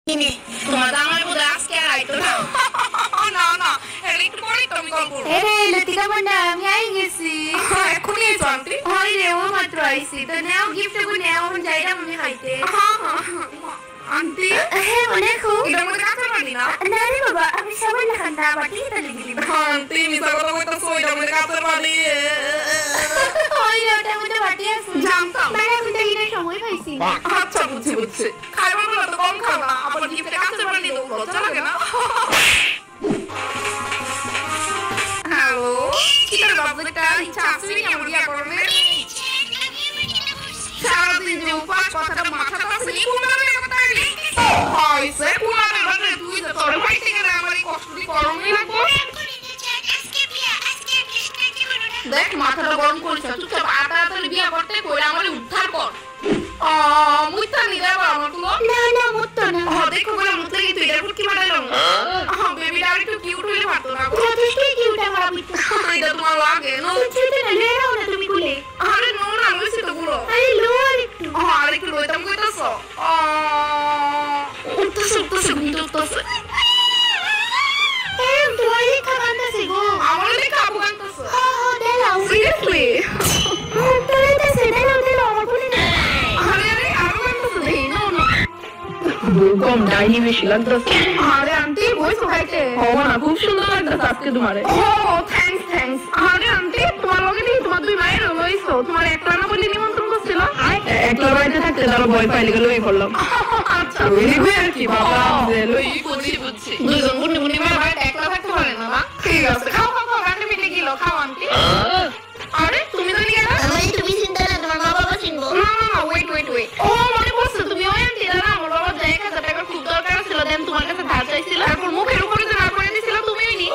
কিনি তোমার জামাই বোধহয় আজকে আর আইতো না। না না এর একটু পরেই তো আমি কল করবো। রে লতিকা মুন্ডা আমি আই গেছি। এখনই এসো আন্টি। হয় রে ও মাত্র আইছি তো নাও গিফট গো নাও যাইরা মনে খাইতে। আন্টি হ্যাঁ মনে খু এটা মধ্যে কাঁচা পানি না? না রে বাবা আমি সবাই না খান্তা বাটি তালি দিলি। আন্টি মিছা কথা কইতাছো এটা মধ্যে কাঁচা পানি। ওই ওটা মধ্যে বাটি আছে জানতাম। মানে আমি দেখিনে সময় পাইছি। আচ্ছা বুঝছি বুঝছি। খাইবার বেলা তো কম খাবা আবার গিফটে কাঁচা পানি দাও লজ্জা লাগে না? হ্যালো কিটার বাবুটা ইচ্ছা আছে নি আমার বিয়া করবে? সারাদিন যে উপাস কথাটা মাথাটা আছে নি কুমারের কথা রে। হইছে কুমারের বাড়ি তুই তো তোর ফাইতে গেলে আমার এই কষ্টটি করমই লাগবো। দেখ মাথাটা গরম করিস চুপচাপ তাড়াতাড়ি বিয়া করতে কইরা আমারে উদ্ধার কর। মুইতা নি দেবা আমার কুলো? না না মুত্ত না। দেখো বলে মুতলে কি তুই এরপর কি মারাইলো? বেবিটা আর একটু কিউট হইলে পারতো না গো। যথেষ্টই কিউট আমার বিট্টু। এটা তোমার লাগে নো? চুতে না লেরাও না তুমি কুলে। আরে নো না লইছি তো গুলো। আরে লো আর একটু। আর একটু লইতাম কইতাছো? উঠতেছে ঘুমতে উঠতেছে। তোমার লেখা কান্দাছে গো। আমার লেখা আপু কান্দাছে? দেলাও। সিরিয়াসলি? তোরে দেছে দেলাও আমার কুলে না। আরে আরো কান্দাছে দেই নো নো। কম ডাইনি বেশি লাগতেছে। আরে আন্টি ভয়েস খাইতে। না খুব সুন্দর লাগতেছে আজকে তোমারে। থ্যাঙ্কস। আরে আন্টি তোমার লগে নেই তোমার দুই মায়ের লইছো তোমার একলা না বলে নিমন্ত্রণ করছিল? একলা বাড়িতে থাকতে তারা ভয় পাইলে গেলে ওই করলাম। আচ্ছা ওই আর কি বাবা লই বুঝছি দুইজন বুনি বুনি মায়ের বাড়িতে একলা থাকতে পারে না না? ঠিক আছে খাও রান্না মিটে গেল খাও আন্টি। আরে তুমি তো নিয়ে গেলা? আমি তুমি চিন্তা না তোমার মা বাবা চিনবো। না ওয়েট ও মনে পড়ছে তুমি ওই আন্টি না আমার বাবা 1000 টাকা খুব দরকার ছিল দেন তোমার কাছে ধার চাইছিল তারপর মুখের উপরে যে না করে দিছিল তুমিই নি?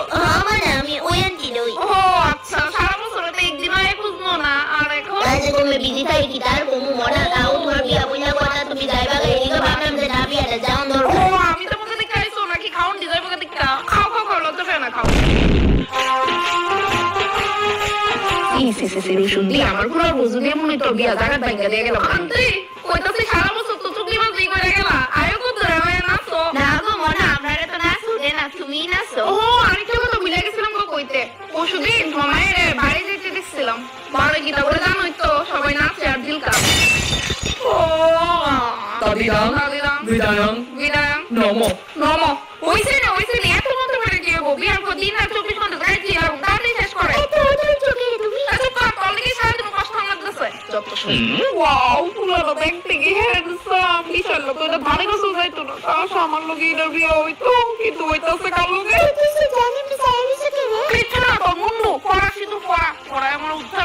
মানে আমি ওই আন্টি নই। ও আচ্ছা সারা বছর তো একদিন আয় খুঁজনো না আর এখন আজ তুমি বিজি থাকি কি তার কোনো মনে তাও তোমার বিয়া বইলা কথা তুমি যাইবা গাইনি গো ভাবলাম যে না বিয়াটা যাও ও দরকার। আমি তো মনে দেখে আইছো নাকি খাওন ডিজাইন বকে দেখা খাও লজ্জা পেও না খাও। সি শুনলি আমার পুরো বুঝু দিয়ে মনে তো বিয়া জায়গা ভাঙা দিয়ে গেল আন্টি কইতাছে সারা বছর তো চুগলি বাজি করে গেলা আয়ো কত রে নাচো না গো মনে আপনারে তো নাচু দে না তুমি নাচো। ও আরেকটা কথা ভুলে গেছিলাম গো কইতে পরশুদিন মামায়ের বাড়ি যেতে দেখছিলাম বাড়ি গিয়ে বলে জানোই তো সবাই নাচে আর দিলকা ও তাদিরাম বিদায়ং নমো হইছে না এত মতো করে কি হবো বিয়ার পর দিন আর 24 ঘন্টা যাইছি আর তাড়াতাড়ি শেষ করে তুমি আচ্ছা তোর লিগে সারাদিন কষ্ট লাগতেছে যত ওয়াও পুরো দেখতে কি হ্যান্ডসাম বিশাল লোক তো ভালো গোসল যাইতো না কাশ আমার লগে এটা বিয়ে হইতো কিন্তু হইতাছে কার লগে জানি আমি সাইরিসে কেন পিছনে তো মুন্ডু ফরাসি তো ফরা আমার উদ্ধার